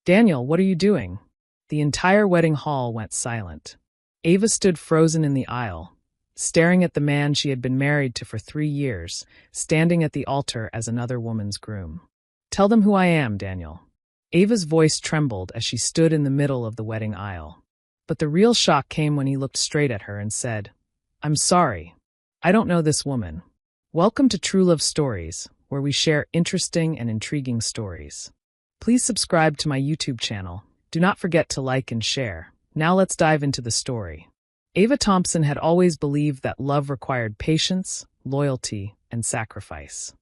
Daniel, what are you doing? The entire wedding hall went silent. Ava stood frozen in the aisle, staring at the man she had been married to for 3 years, standing at the altar as another woman's groom. Tell them who I am, Daniel. Ava's voice trembled as she stood in the middle of the wedding aisle. But the real shock came when he looked straight at her and said, I'm sorry. I don't know this woman. Welcome to True Love Stories, where we share interesting and intriguing stories. Please subscribe to my YouTube channel. Do not forget to like and share. Now let's dive into the story. Ava Thompson had always believed that love required patience, loyalty, and sacrifice.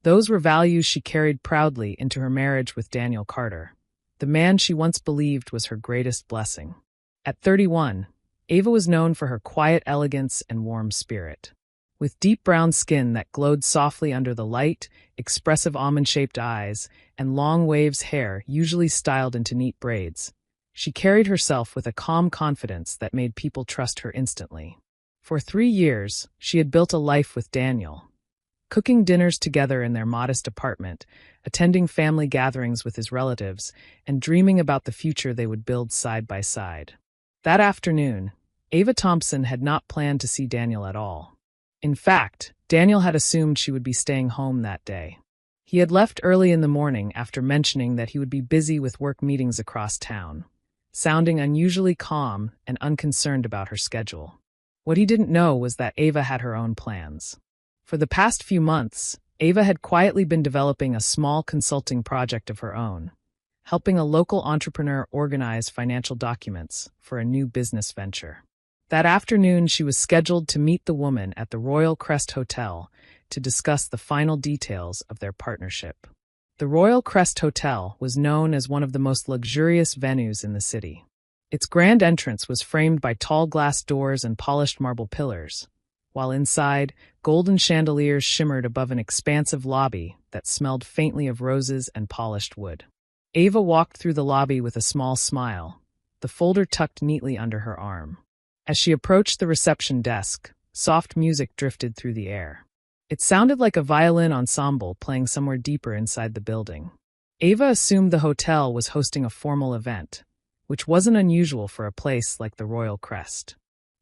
Those were values she carried proudly into her marriage with Daniel Carter, the man she once believed was her greatest blessing. At 31, Ava was known for her quiet elegance and warm spirit. With deep brown skin that glowed softly under the light, expressive almond-shaped eyes, and long waves hair usually styled into neat braids, she carried herself with a calm confidence that made people trust her instantly. For 3 years, she had built a life with Daniel, cooking dinners together in their modest apartment, attending family gatherings with his relatives, and dreaming about the future they would build side by side. That afternoon, Ava Thompson had not planned to see Daniel at all. In fact, Daniel had assumed she would be staying home that day. He had left early in the morning after mentioning that he would be busy with work meetings across town, sounding unusually calm and unconcerned about her schedule. What he didn't know was that Ava had her own plans. For the past few months, Ava had quietly been developing a small consulting project of her own, helping a local entrepreneur organize financial documents for a new business venture. That afternoon, she was scheduled to meet the woman at the Royal Crest Hotel to discuss the final details of their partnership. The Royal Crest Hotel was known as one of the most luxurious venues in the city. Its grand entrance was framed by tall glass doors and polished marble pillars, while inside, golden chandeliers shimmered above an expansive lobby that smelled faintly of roses and polished wood. Ava walked through the lobby with a small smile, the folder tucked neatly under her arm. As she approached the reception desk, soft music drifted through the air. It sounded like a violin ensemble playing somewhere deeper inside the building. Ava assumed the hotel was hosting a formal event, which wasn't unusual for a place like the Royal Crest.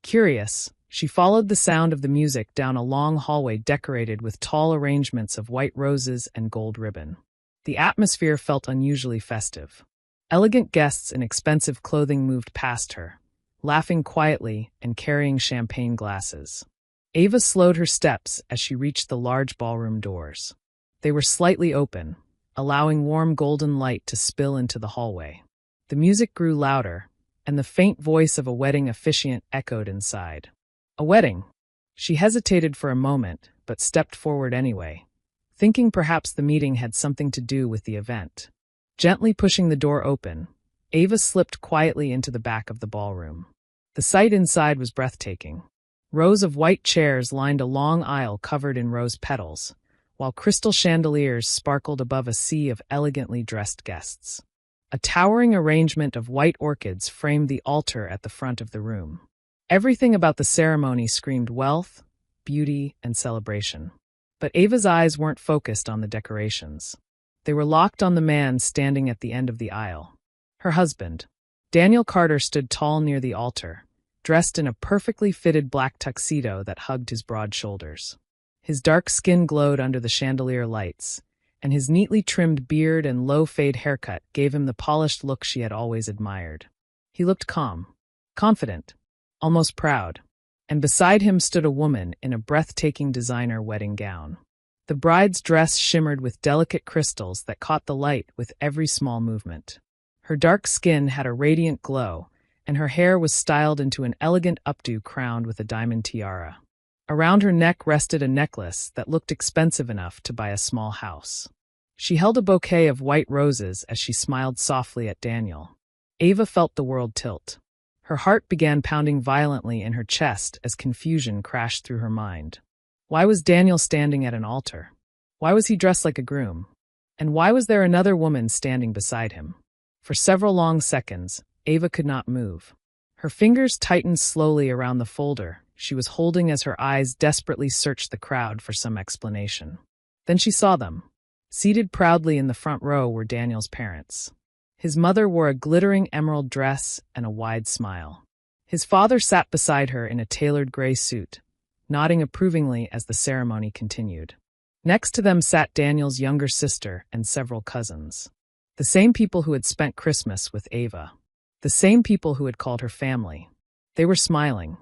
Curious, she followed the sound of the music down a long hallway decorated with tall arrangements of white roses and gold ribbon. The atmosphere felt unusually festive. Elegant guests in expensive clothing moved past her, laughing quietly and carrying champagne glasses. Ava slowed her steps as she reached the large ballroom doors. They were slightly open, allowing warm golden light to spill into the hallway. The music grew louder, and the faint voice of a wedding officiant echoed inside. A wedding. She hesitated for a moment, but stepped forward anyway, thinking perhaps the meeting had something to do with the event. Gently pushing the door open, Ava slipped quietly into the back of the ballroom. The sight inside was breathtaking. Rows of white chairs lined a long aisle covered in rose petals, while crystal chandeliers sparkled above a sea of elegantly dressed guests. A towering arrangement of white orchids framed the altar at the front of the room. Everything about the ceremony screamed wealth, beauty, and celebration. But Ava's eyes weren't focused on the decorations. They were locked on the man standing at the end of the aisle. Her husband, Daniel Carter, stood tall near the altar, dressed in a perfectly fitted black tuxedo that hugged his broad shoulders. His dark skin glowed under the chandelier lights, and his neatly trimmed beard and low-fade haircut gave him the polished look she had always admired. He looked calm, confident, almost proud, and beside him stood a woman in a breathtaking designer wedding gown. The bride's dress shimmered with delicate crystals that caught the light with every small movement. Her dark skin had a radiant glow, and her hair was styled into an elegant updo crowned with a diamond tiara. Around her neck rested a necklace that looked expensive enough to buy a small house. She held a bouquet of white roses as she smiled softly at Daniel. Ava felt the world tilt. Her heart began pounding violently in her chest as confusion crashed through her mind. Why was Daniel standing at an altar? Why was he dressed like a groom? And why was there another woman standing beside him? For several long seconds, Ava could not move. Her fingers tightened slowly around the folder she was holding as her eyes desperately searched the crowd for some explanation. Then she saw them. Seated proudly in the front row were Daniel's parents. His mother wore a glittering emerald dress and a wide smile. His father sat beside her in a tailored gray suit, nodding approvingly as the ceremony continued. Next to them sat Daniel's younger sister and several cousins. The same people who had spent Christmas with Ava. The same people who had called her family. They were smiling,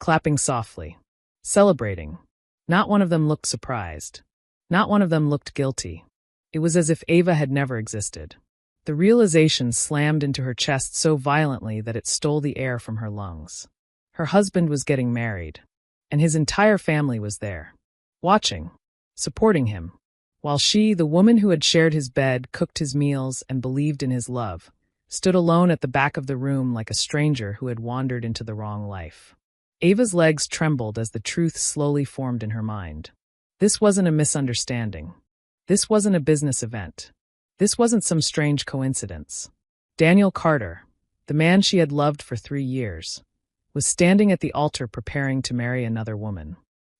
clapping softly, celebrating. Not one of them looked surprised. Not one of them looked guilty. It was as if Ava had never existed. The realization slammed into her chest so violently that it stole the air from her lungs. Her husband was getting married, and his entire family was there, watching, supporting him, while she, the woman who had shared his bed, cooked his meals, and believed in his love, stood alone at the back of the room like a stranger who had wandered into the wrong life. Ava's legs trembled as the truth slowly formed in her mind. This wasn't a misunderstanding. This wasn't a business event. This wasn't some strange coincidence. Daniel Carter, the man she had loved for 3 years, was standing at the altar preparing to marry another woman.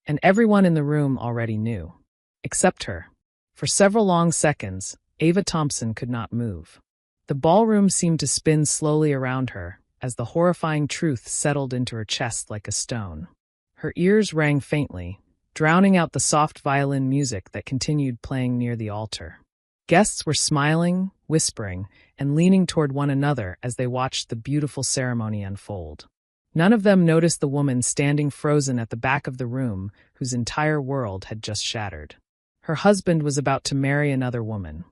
And everyone in the room already knew. Except her. For several long seconds, Ava Thompson could not move. The ballroom seemed to spin slowly around her as the horrifying truth settled into her chest like a stone. Her ears rang faintly, drowning out the soft violin music that continued playing near the altar. Guests were smiling, whispering, and leaning toward one another as they watched the beautiful ceremony unfold. None of them noticed the woman standing frozen at the back of the room whose entire world had just shattered. Her husband was about to marry another woman.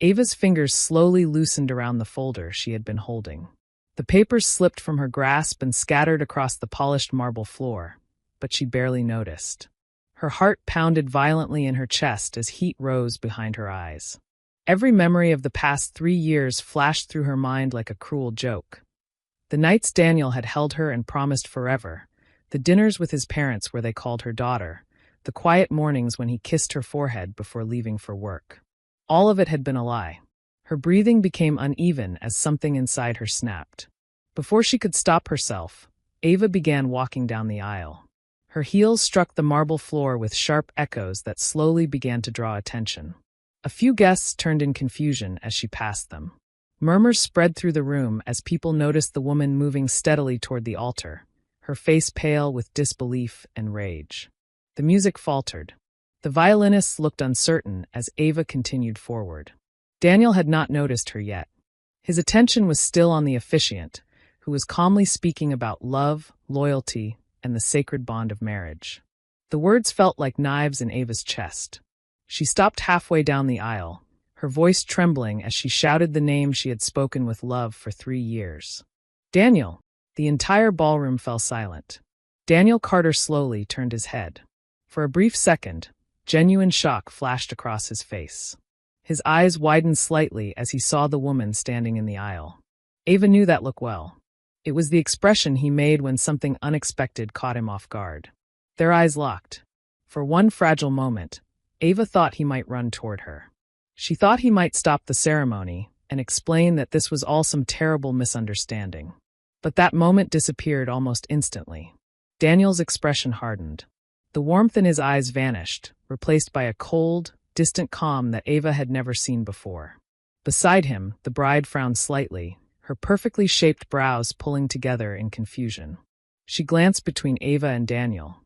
Ava's fingers slowly loosened around the folder she had been holding. The papers slipped from her grasp and scattered across the polished marble floor, but she barely noticed. Her heart pounded violently in her chest as heat rose behind her eyes. Every memory of the past 3 years flashed through her mind like a cruel joke. The nights Daniel had held her and promised forever, the dinners with his parents where they called her daughter, the quiet mornings when he kissed her forehead before leaving for work. All of it had been a lie. Her breathing became uneven as something inside her snapped. Before she could stop herself, Ava began walking down the aisle. Her heels struck the marble floor with sharp echoes that slowly began to draw attention. A few guests turned in confusion as she passed them. Murmurs spread through the room as people noticed the woman moving steadily toward the altar, her face pale with disbelief and rage. The music faltered. The violinists looked uncertain as Ava continued forward. Daniel had not noticed her yet. His attention was still on the officiant, who was calmly speaking about love, loyalty, and the sacred bond of marriage. The words felt like knives in Ava's chest. She stopped halfway down the aisle, her voice trembling as she shouted the name she had spoken with love for 3 years. Daniel! The entire ballroom fell silent. Daniel Carter slowly turned his head. For a brief second, genuine shock flashed across his face. His eyes widened slightly as he saw the woman standing in the aisle. Ava knew that look well. It was the expression he made when something unexpected caught him off guard. Their eyes locked. For one fragile moment, Ava thought he might run toward her. She thought he might stop the ceremony and explain that this was all some terrible misunderstanding. But that moment disappeared almost instantly. Daniel's expression hardened. The warmth in his eyes vanished, replaced by a cold, distant calm that Ava had never seen before. Beside him, the bride frowned slightly, her perfectly shaped brows pulling together in confusion. She glanced between Ava and Daniel.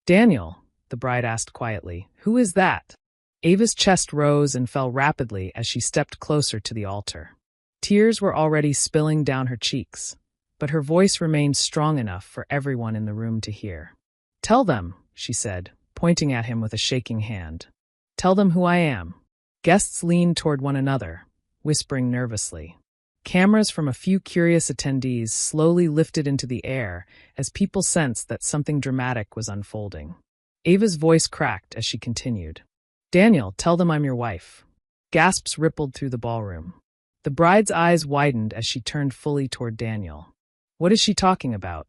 "Daniel," the bride asked quietly, "who is that?" Ava's chest rose and fell rapidly as she stepped closer to the altar. Tears were already spilling down her cheeks, but her voice remained strong enough for everyone in the room to hear. "Tell them," she said, pointing at him with a shaking hand. "Tell them who I am." Guests leaned toward one another, whispering nervously. Cameras from a few curious attendees slowly lifted into the air as people sensed that something dramatic was unfolding. Ava's voice cracked as she continued. "Daniel, tell them I'm your wife." Gasps rippled through the ballroom. The bride's eyes widened as she turned fully toward Daniel. "What is she talking about?"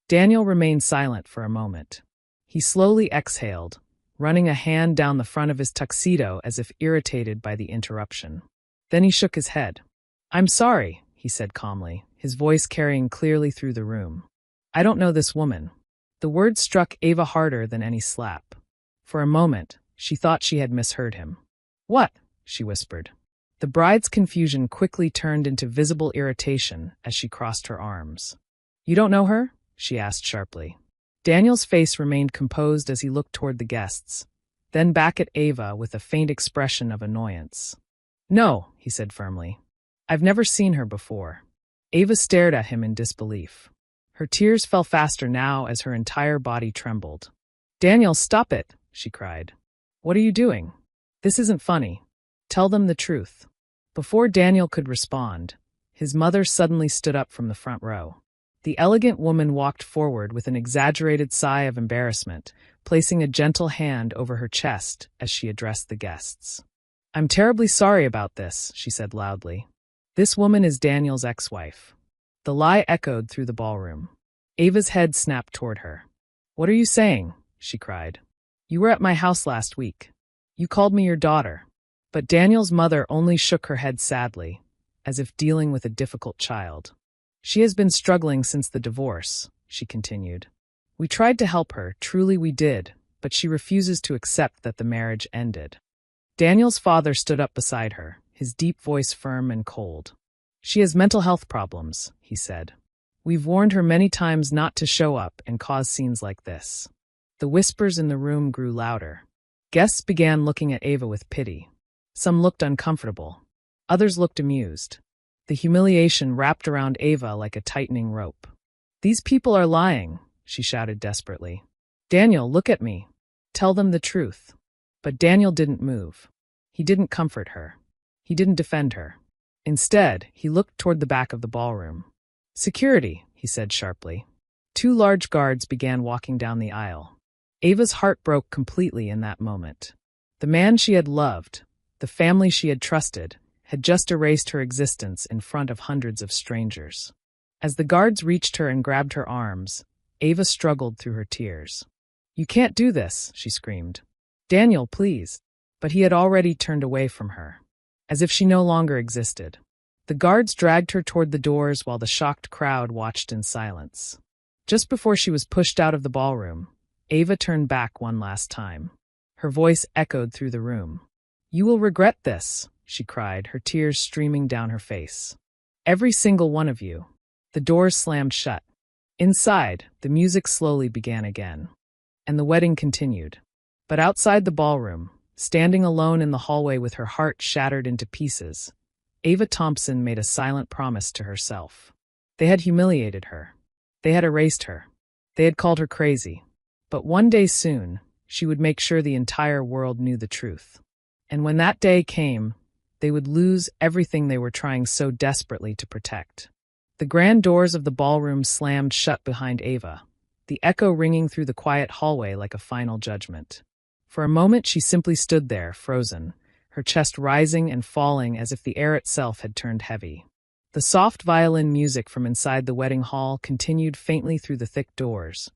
Daniel remained silent for a moment. He slowly exhaled, running a hand down the front of his tuxedo as if irritated by the interruption. Then he shook his head. "I'm sorry," he said calmly, his voice carrying clearly through the room. "I don't know this woman." The words struck Ava harder than any slap. For a moment, she thought she had misheard him. "What?" she whispered. The bride's confusion quickly turned into visible irritation as she crossed her arms. "You don't know her?" she asked sharply. Daniel's face remained composed as he looked toward the guests, then back at Ava with a faint expression of annoyance. "No," he said firmly. "I've never seen her before." Ava stared at him in disbelief. Her tears fell faster now as her entire body trembled. "Daniel, stop it," she cried. "What are you doing? This isn't funny. Tell them the truth." Before Daniel could respond, his mother suddenly stood up from the front row. The elegant woman walked forward with an exaggerated sigh of embarrassment, placing a gentle hand over her chest as she addressed the guests. "I'm terribly sorry about this," she said loudly. "This woman is Daniel's ex-wife." The lie echoed through the ballroom. Ava's head snapped toward her. "What are you saying?" she cried. "You were at my house last week. You called me your daughter." But Daniel's mother only shook her head sadly, as if dealing with a difficult child. "She has been struggling since the divorce," she continued. "We tried to help her, truly we did, but she refuses to accept that the marriage ended." Daniel's father stood up beside her, his deep voice firm and cold. "She has mental health problems," he said. "We've warned her many times not to show up and cause scenes like this." The whispers in the room grew louder. Guests began looking at Ava with pity. Some looked uncomfortable. Others looked amused. The humiliation wrapped around Ava like a tightening rope. "These people are lying," she shouted desperately. "Daniel, look at me. Tell them the truth." But Daniel didn't move. He didn't comfort her. He didn't defend her. Instead, he looked toward the back of the ballroom. "Security," he said sharply. Two large guards began walking down the aisle. Ava's heart broke completely in that moment. The man she had loved, the family she had trusted, had just erased her existence in front of hundreds of strangers. As the guards reached her and grabbed her arms, Ava struggled through her tears. "You can't do this," she screamed. "Daniel, please." But he had already turned away from her, as if she no longer existed. The guards dragged her toward the doors while the shocked crowd watched in silence. Just before she was pushed out of the ballroom, Ava turned back one last time. Her voice echoed through the room. "You will regret this," she cried, her tears streaming down her face. "Every single one of you." The doors slammed shut. Inside, the music slowly began again. And the wedding continued. But outside the ballroom, standing alone in the hallway with her heart shattered into pieces, Ava Thompson made a silent promise to herself. They had humiliated her. They had erased her. They had called her crazy. But one day soon, she would make sure the entire world knew the truth. And when that day came, they would lose everything they were trying so desperately to protect. The grand doors of the ballroom slammed shut behind Ava, the echo ringing through the quiet hallway like a final judgment. For a moment she simply stood there, frozen, her chest rising and falling as if the air itself had turned heavy. The soft violin music from inside the wedding hall continued faintly through the thick doors,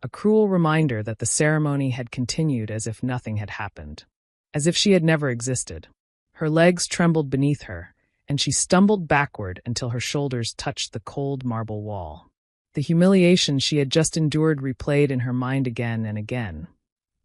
a cruel reminder that the ceremony had continued as if nothing had happened, as if she had never existed. Her legs trembled beneath her, and she stumbled backward until her shoulders touched the cold marble wall. The humiliation she had just endured replayed in her mind again and again.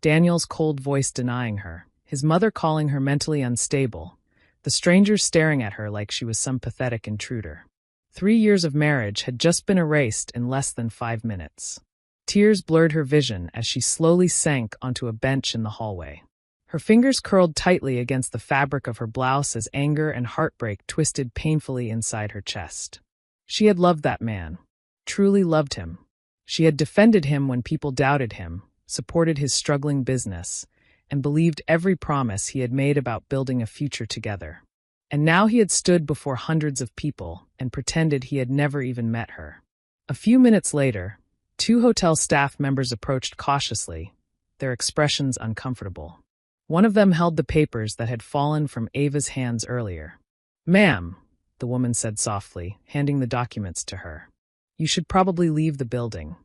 Daniel's cold voice denying her, his mother calling her mentally unstable, the strangers staring at her like she was some pathetic intruder. 3 years of marriage had just been erased in less than 5 minutes. Tears blurred her vision as she slowly sank onto a bench in the hallway. Her fingers curled tightly against the fabric of her blouse as anger and heartbreak twisted painfully inside her chest. She had loved that man, truly loved him. She had defended him when people doubted him, supported his struggling business, and believed every promise he had made about building a future together. And now he had stood before hundreds of people and pretended he had never even met her. A few minutes later, 2 hotel staff members approached cautiously, their expressions uncomfortable. One of them held the papers that had fallen from Ava's hands earlier. "Ma'am," the woman said softly, handing the documents to her. "You should probably leave the building."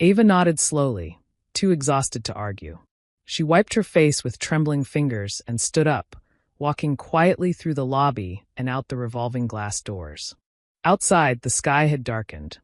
Ava nodded slowly, too exhausted to argue. She wiped her face with trembling fingers and stood up, walking quietly through the lobby and out the revolving glass doors. Outside, the sky had darkened.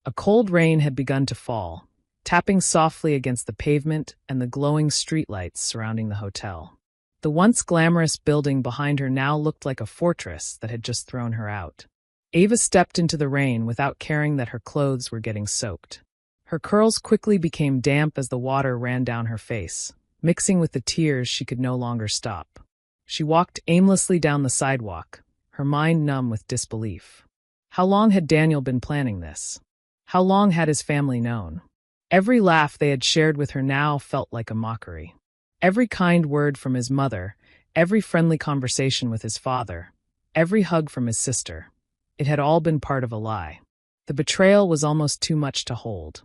A cold rain had begun to fall, tapping softly against the pavement and the glowing streetlights surrounding the hotel. The once glamorous building behind her now looked like a fortress that had just thrown her out. Ava stepped into the rain without caring that her clothes were getting soaked. Her curls quickly became damp as the water ran down her face, mixing with the tears she could no longer stop. She walked aimlessly down the sidewalk, her mind numb with disbelief. How long had Daniel been planning this? How long had his family known? Every laugh they had shared with her now felt like a mockery. Every kind word from his mother, every friendly conversation with his father, every hug from his sister. It had all been part of a lie. The betrayal was almost too much to hold.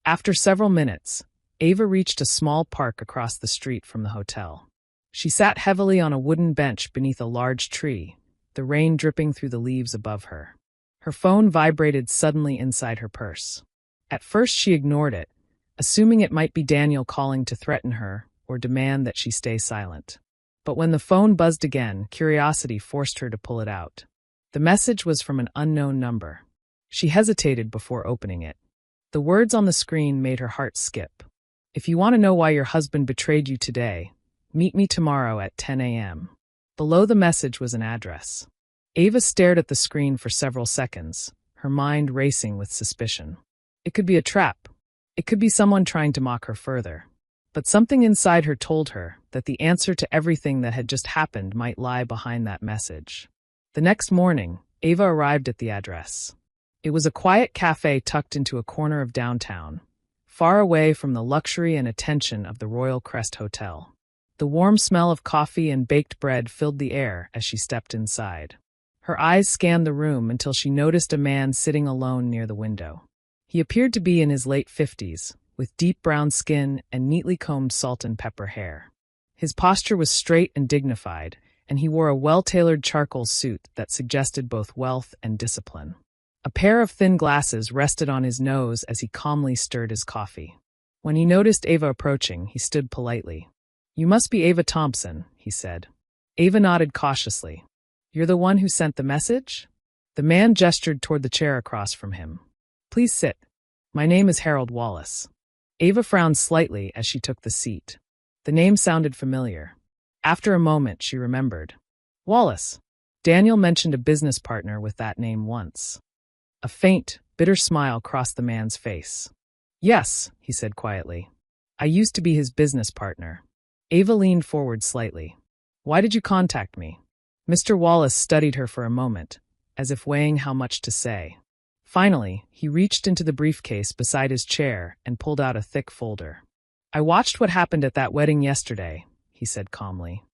After several minutes, Ava reached a small park across the street from the hotel. She sat heavily on a wooden bench beneath a large tree, the rain dripping through the leaves above her. Her phone vibrated suddenly inside her purse. At first she ignored it, assuming it might be Daniel calling to threaten her or demand that she stay silent. But when the phone buzzed again, curiosity forced her to pull it out. The message was from an unknown number. She hesitated before opening it. The words on the screen made her heart skip. If you want to know why your husband betrayed you today, meet me tomorrow at 10 a.m. Below the message was an address. Ava stared at the screen for several seconds, her mind racing with suspicion. It could be a trap. It could be someone trying to mock her further. But something inside her told her that the answer to everything that had just happened might lie behind that message. The next morning, Ava arrived at the address. It was a quiet cafe tucked into a corner of downtown, far away from the luxury and attention of the Royal Crest Hotel. The warm smell of coffee and baked bread filled the air as she stepped inside. Her eyes scanned the room until she noticed a man sitting alone near the window. He appeared to be in his late 50s, with deep brown skin and neatly combed salt and pepper hair. His posture was straight and dignified, and he wore a well-tailored charcoal suit that suggested both wealth and discipline. A pair of thin glasses rested on his nose as he calmly stirred his coffee. When he noticed Ava approaching, he stood politely. "You must be Ava Thompson," he said. Ava nodded cautiously. "You're the one who sent the message?" The man gestured toward the chair across from him. "Please sit. My name is Harold Wallace." Ava frowned slightly as she took the seat. The name sounded familiar. After a moment, she remembered. Wallace. Daniel mentioned a business partner with that name once. A faint, bitter smile crossed the man's face. "Yes," he said quietly. "I used to be his business partner." Ava leaned forward slightly. "Why did you contact me?" Mr. Wallace studied her for a moment, as if weighing how much to say. Finally, he reached into the briefcase beside his chair and pulled out a thick folder. "I watched what happened at that wedding yesterday," he said calmly.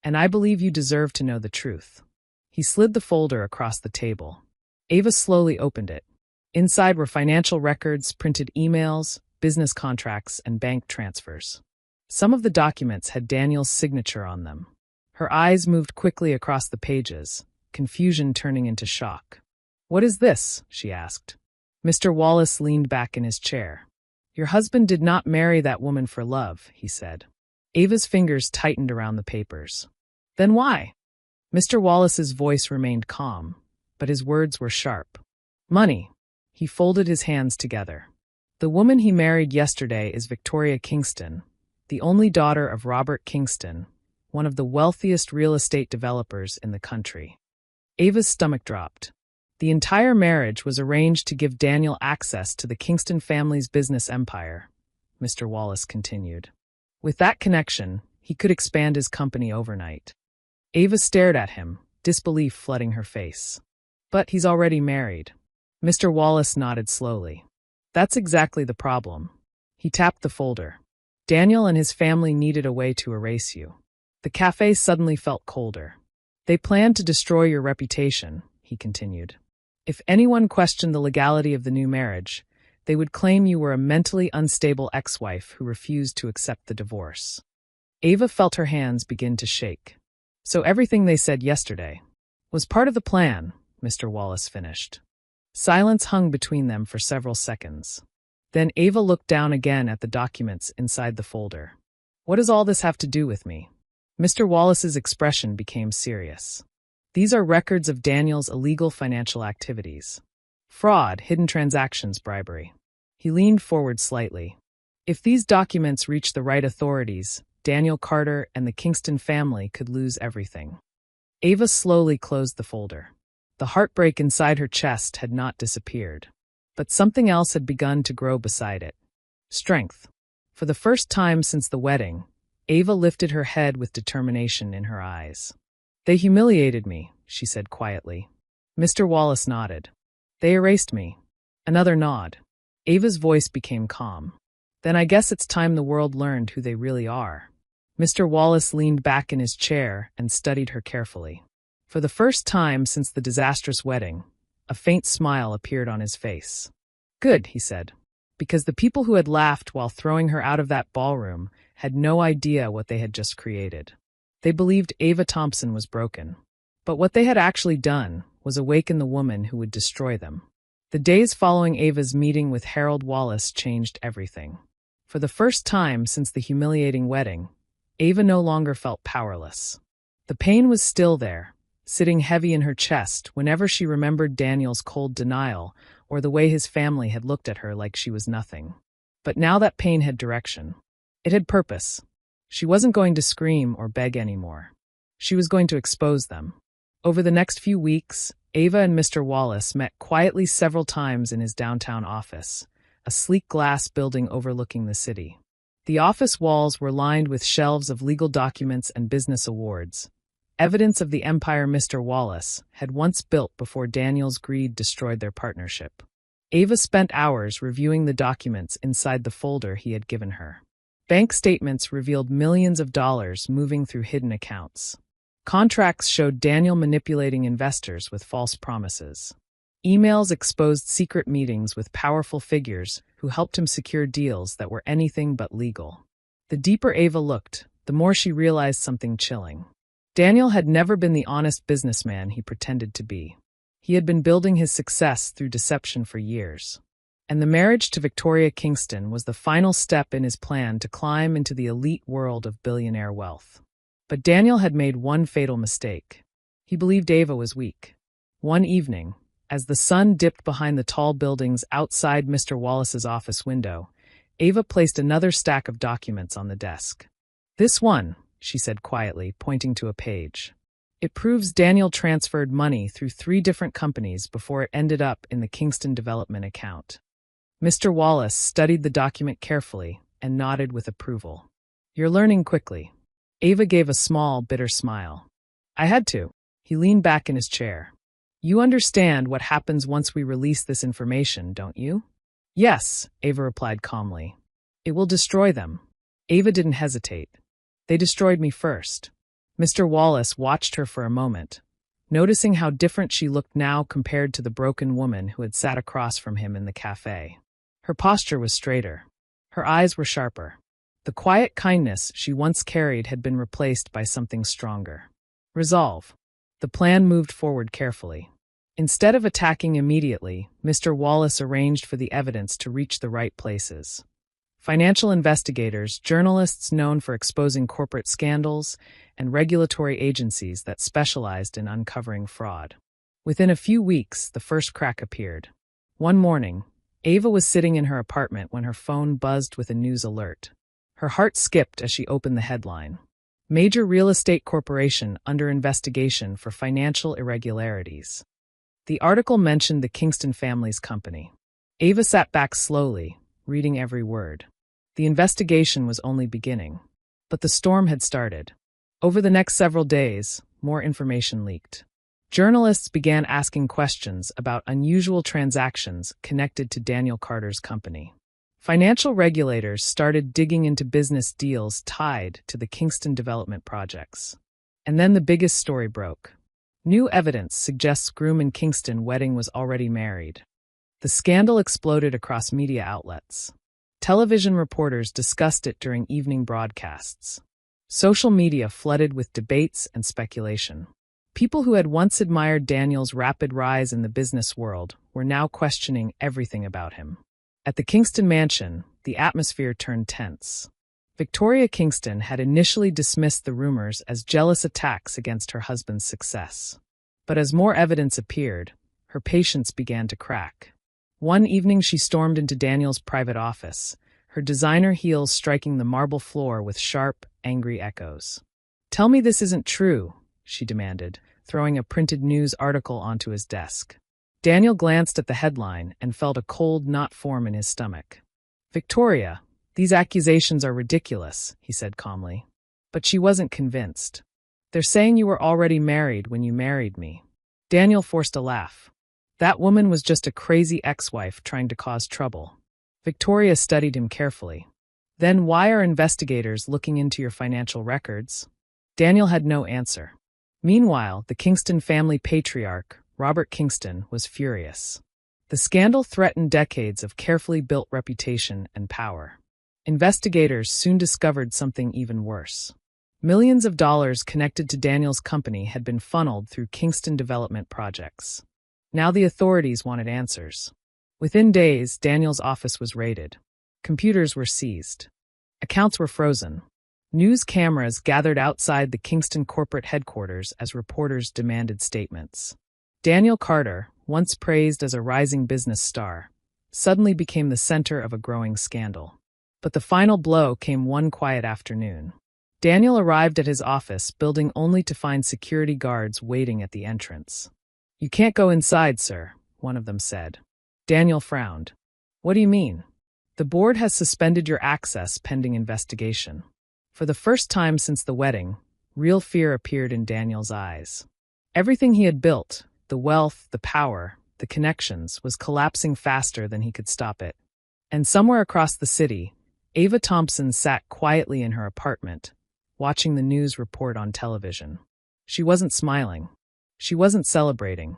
"And I believe you deserve to know the truth." He slid the folder across the table. Ava slowly opened it. Inside were financial records, printed emails, business contracts, and bank transfers. Some of the documents had Daniel's signature on them. Her eyes moved quickly across the pages, confusion turning into shock. "What is this?" she asked. Mr. Wallace leaned back in his chair. "Your husband did not marry that woman for love," he said. Ava's fingers tightened around the papers. "Then why?" Mr. Wallace's voice remained calm, but his words were sharp. "Money." He folded his hands together. "The woman he married yesterday is Victoria Kingston, the only daughter of Robert Kingston, one of the wealthiest real estate developers in the country." Ava's stomach dropped. The entire marriage was arranged to give Daniel access to the Kingston family's business empire, Mr. Wallace continued. With that connection, he could expand his company overnight. Ava stared at him, disbelief flooding her face. "But he's already married." Mr. Wallace nodded slowly. "That's exactly the problem." He tapped the folder. "Daniel and his family needed a way to erase you." The cafe suddenly felt colder. "They planned to destroy your reputation," he continued. "If anyone questioned the legality of the new marriage, they would claim you were a mentally unstable ex-wife who refused to accept the divorce." Ava felt her hands begin to shake. "So everything they said yesterday was part of the plan," Mr. Wallace finished. Silence hung between them for several seconds. Then Ava looked down again at the documents inside the folder. "What does all this have to do with me?" Mr. Wallace's expression became serious. "These are records of Daniel's illegal financial activities. Fraud, hidden transactions, bribery." He leaned forward slightly. "If these documents reach the right authorities, Daniel Carter and the Kingston family could lose everything. Ava slowly closed the folder. The heartbreak inside her chest had not disappeared. But something else had begun to grow beside it. Strength. For the first time since the wedding, Ava lifted her head with determination in her eyes. "They humiliated me," she said quietly. Mr. Wallace nodded. "They erased me." Another nod. Ava's voice became calm. "Then I guess it's time the world learned who they really are." Mr. Wallace leaned back in his chair and studied her carefully. For the first time since the disastrous wedding, a faint smile appeared on his face. "Good," he said, because the people who had laughed while throwing her out of that ballroom had no idea what they had just created. They believed Ava Thompson was broken. But what they had actually done was awaken the woman who would destroy them. The days following Ava's meeting with Harold Wallace changed everything. For the first time since the humiliating wedding, Ava no longer felt powerless. The pain was still there, sitting heavy in her chest whenever she remembered Daniel's cold denial or the way his family had looked at her like she was nothing. But now that pain had direction. It had purpose. She wasn't going to scream or beg anymore. She was going to expose them. Over the next few weeks, Ava and Mr. Wallace met quietly several times in his downtown office, a sleek glass building overlooking the city. The office walls were lined with shelves of legal documents and business awards, evidence of the empire Mr. Wallace had once built before Daniel's greed destroyed their partnership. Ava spent hours reviewing the documents inside the folder he had given her. Bank statements revealed millions of dollars moving through hidden accounts. Contracts showed Daniel manipulating investors with false promises. Emails exposed secret meetings with powerful figures who helped him secure deals that were anything but legal. The deeper Ava looked, the more she realized something chilling. Daniel had never been the honest businessman he pretended to be. He had been building his success through deception for years. And the marriage to Victoria Kingston was the final step in his plan to climb into the elite world of billionaire wealth. But Daniel had made one fatal mistake. He believed Ava was weak. One evening, as the sun dipped behind the tall buildings outside Mr. Wallace's office window, Ava placed another stack of documents on the desk. "This one," she said quietly, pointing to a page. "It proves Daniel transferred money through 3 different companies before it ended up in the Kingston development account." Mr. Wallace studied the document carefully and nodded with approval. "You're learning quickly." Ava gave a small, bitter smile. "I had to." He leaned back in his chair. "You understand what happens once we release this information, don't you?" "Yes," Ava replied calmly. "It will destroy them." Ava didn't hesitate. "They destroyed me first." Mr. Wallace watched her for a moment, noticing how different she looked now compared to the broken woman who had sat across from him in the cafe. Her posture was straighter. Her eyes were sharper. The quiet kindness she once carried had been replaced by something stronger. Resolve. The plan moved forward carefully. Instead of attacking immediately, Mr. Wallace arranged for the evidence to reach the right places. Financial investigators, journalists known for exposing corporate scandals, and regulatory agencies that specialized in uncovering fraud. Within a few weeks, the first crack appeared. One morning, Ava was sitting in her apartment when her phone buzzed with a news alert. Her heart skipped as she opened the headline. "Major real estate corporation under investigation for financial irregularities." The article mentioned the Kingston family's company. Ava sat back slowly, reading every word. The investigation was only beginning. But the storm had started. Over the next several days, more information leaked. Journalists began asking questions about unusual transactions connected to Daniel Carter's company. Financial regulators started digging into business deals tied to the Kingston development projects. And then the biggest story broke. New evidence suggests Groom and Kingston wedding was already married. The scandal exploded across media outlets. Television reporters discussed it during evening broadcasts. Social media flooded with debates and speculation. People who had once admired Daniel's rapid rise in the business world were now questioning everything about him. At the Kingston mansion, the atmosphere turned tense. Victoria Kingston had initially dismissed the rumors as jealous attacks against her husband's success. But as more evidence appeared, her patience began to crack. One evening she stormed into Daniel's private office, her designer heels striking the marble floor with sharp, angry echoes. "Tell me this isn't true," she demanded, throwing a printed news article onto his desk. Daniel glanced at the headline and felt a cold knot form in his stomach. "Victoria, these accusations are ridiculous," he said calmly. But she wasn't convinced. "They're saying you were already married when you married me." Daniel forced a laugh. That woman was just a crazy ex-wife trying to cause trouble. Victoria studied him carefully. "Then why are investigators looking into your financial records?" Daniel had no answer. Meanwhile, the Kingston family patriarch, Robert Kingston, was furious. The scandal threatened decades of carefully built reputation and power. Investigators soon discovered something even worse. Millions of dollars connected to Daniel's company had been funneled through Kingston development projects. Now the authorities wanted answers. Within days, Daniel's office was raided. Computers were seized. Accounts were frozen. News cameras gathered outside the Kingston corporate headquarters as reporters demanded statements. Daniel Carter, once praised as a rising business star, suddenly became the center of a growing scandal. But the final blow came one quiet afternoon. Daniel arrived at his office building only to find security guards waiting at the entrance. "You can't go inside, sir," one of them said. Daniel frowned. "What do you mean?" "The board has suspended your access pending investigation." For the first time since the wedding, real fear appeared in Daniel's eyes. Everything he had built, the wealth, the power, the connections, was collapsing faster than he could stop it. And somewhere across the city, Ava Thompson sat quietly in her apartment, watching the news report on television. She wasn't smiling. She wasn't celebrating.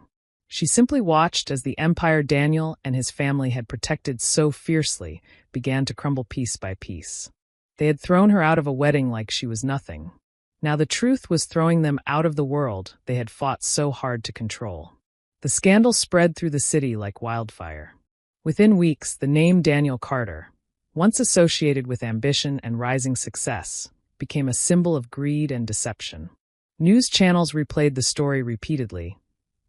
She simply watched as the empire Daniel and his family had protected so fiercely began to crumble piece by piece. They had thrown her out of a wedding like she was nothing. Now the truth was throwing them out of the world they had fought so hard to control. The scandal spread through the city like wildfire. Within weeks, the name Daniel Carter, once associated with ambition and rising success, became a symbol of greed and deception. News channels replayed the story repeatedly,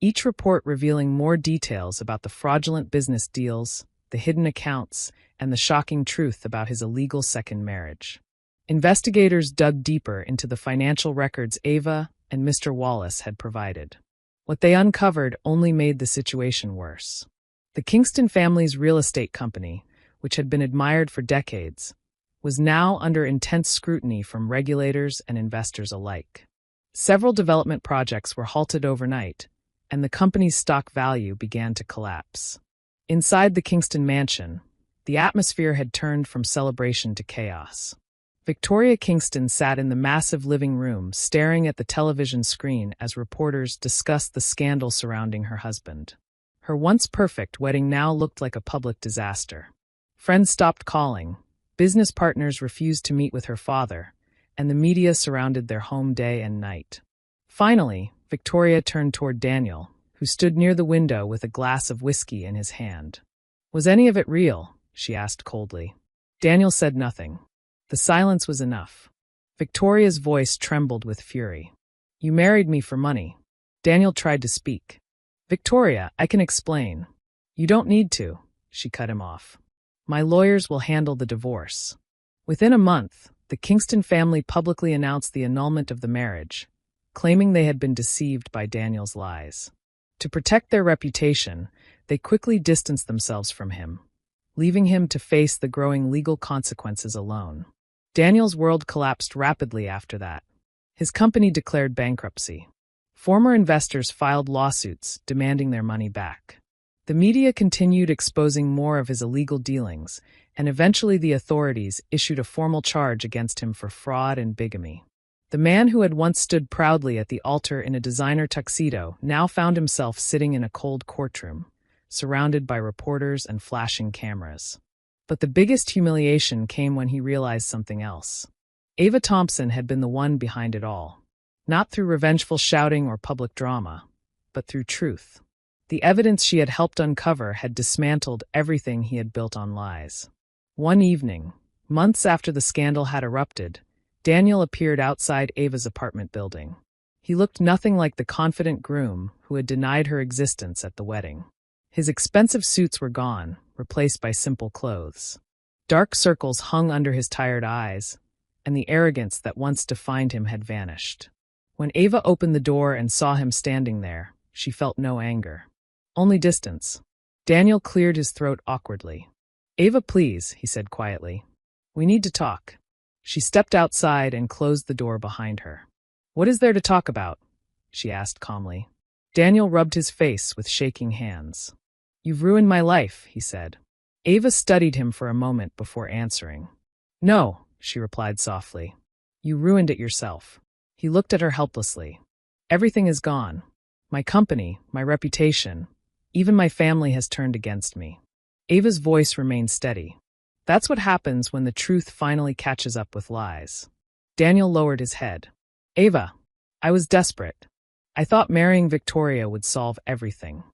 each report revealing more details about the fraudulent business deals, the hidden accounts, and the shocking truth about his illegal second marriage. Investigators dug deeper into the financial records Ava and Mr. Wallace had provided. What they uncovered only made the situation worse. The Kingston family's real estate company, which had been admired for decades, was now under intense scrutiny from regulators and investors alike. Several development projects were halted overnight, and the company's stock value began to collapse. Inside the Kingston mansion, the atmosphere had turned from celebration to chaos. Victoria Kingston sat in the massive living room, staring at the television screen as reporters discussed the scandal surrounding her husband. Her once perfect wedding now looked like a public disaster. Friends stopped calling, business partners refused to meet with her father, and the media surrounded their home day and night. Finally, Victoria turned toward Daniel, who stood near the window with a glass of whiskey in his hand. "Was any of it real?" she asked coldly. Daniel said nothing. The silence was enough. Victoria's voice trembled with fury. "You married me for money." Daniel tried to speak. "Victoria, I can explain." "You don't need to," she cut him off. "My lawyers will handle the divorce." Within a month, the Kingston family publicly announced the annulment of the marriage, claiming they had been deceived by Daniel's lies. To protect their reputation, they quickly distanced themselves from him, leaving him to face the growing legal consequences alone. Daniel's world collapsed rapidly after that. His company declared bankruptcy. Former investors filed lawsuits demanding their money back. The media continued exposing more of his illegal dealings, and eventually the authorities issued a formal charge against him for fraud and bigamy. The man who had once stood proudly at the altar in a designer tuxedo now found himself sitting in a cold courtroom, surrounded by reporters and flashing cameras. But the biggest humiliation came when he realized something else. Ava Thompson had been the one behind it all, not through revengeful shouting or public drama, but through truth. The evidence she had helped uncover had dismantled everything he had built on lies. One evening, months after the scandal had erupted, Daniel appeared outside Ava's apartment building. He looked nothing like the confident groom who had denied her existence at the wedding. His expensive suits were gone, replaced by simple clothes. Dark circles hung under his tired eyes, and the arrogance that once defined him had vanished. When Ava opened the door and saw him standing there, she felt no anger. Only distance. Daniel cleared his throat awkwardly. "Ava, please," he said quietly. "We need to talk." She stepped outside and closed the door behind her. "What is there to talk about?" she asked calmly. Daniel rubbed his face with shaking hands. "You've ruined my life," he said. Ava studied him for a moment before answering. "No," she replied softly. "You ruined it yourself." He looked at her helplessly. "Everything is gone. My company, my reputation, even my family has turned against me." Ava's voice remained steady. "That's what happens when the truth finally catches up with lies." Daniel lowered his head. "Ava, I was desperate. I thought marrying Victoria would solve everything.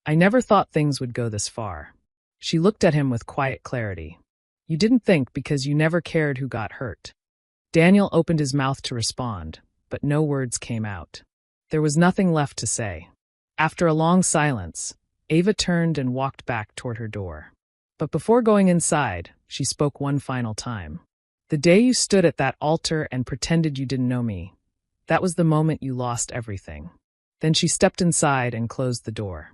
I never thought things would go this far." She looked at him with quiet clarity. "You didn't think because you never cared who got hurt." Daniel opened his mouth to respond, but no words came out. There was nothing left to say. After a long silence, Ava turned and walked back toward her door. But before going inside, she spoke one final time. "The day you stood at that altar and pretended you didn't know me, that was the moment you lost everything." Then she stepped inside and closed the door.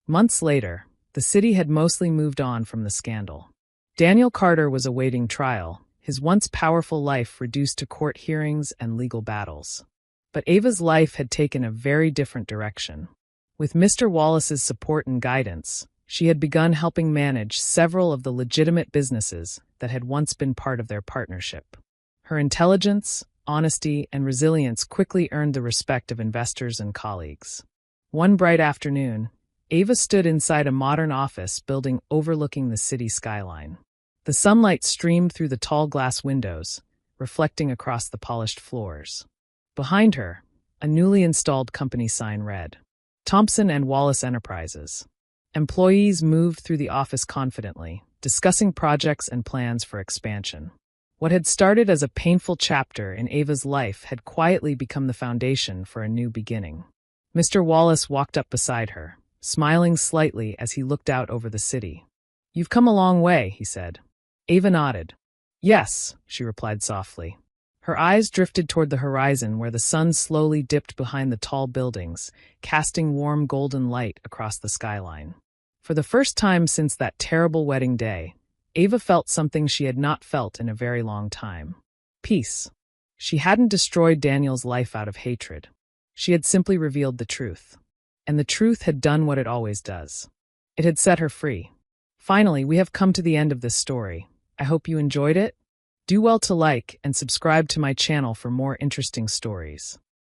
Months later, the city had mostly moved on from the scandal. Daniel Carter was awaiting trial, his once powerful life reduced to court hearings and legal battles. But Ava's life had taken a very different direction. With Mr. Wallace's support and guidance, she had begun helping manage several of the legitimate businesses that had once been part of their partnership. Her intelligence, honesty, and resilience quickly earned the respect of investors and colleagues. One bright afternoon, Ava stood inside a modern office building overlooking the city skyline. The sunlight streamed through the tall glass windows, reflecting across the polished floors. Behind her, a newly installed company sign read, "Thompson and Wallace Enterprises." Employees moved through the office confidently, discussing projects and plans for expansion. What had started as a painful chapter in Ava's life had quietly become the foundation for a new beginning. Mr. Wallace walked up beside her, smiling slightly as he looked out over the city. "You've come a long way," he said. Ava nodded. "Yes," she replied softly. Her eyes drifted toward the horizon where the sun slowly dipped behind the tall buildings, casting warm golden light across the skyline. For the first time since that terrible wedding day, Ava felt something she had not felt in a very long time. Peace. She hadn't destroyed Daniel's life out of hatred. She had simply revealed the truth. And the truth had done what it always does. It had set her free. Finally, we have come to the end of this story. I hope you enjoyed it. Do well to like and subscribe to my channel for more interesting stories.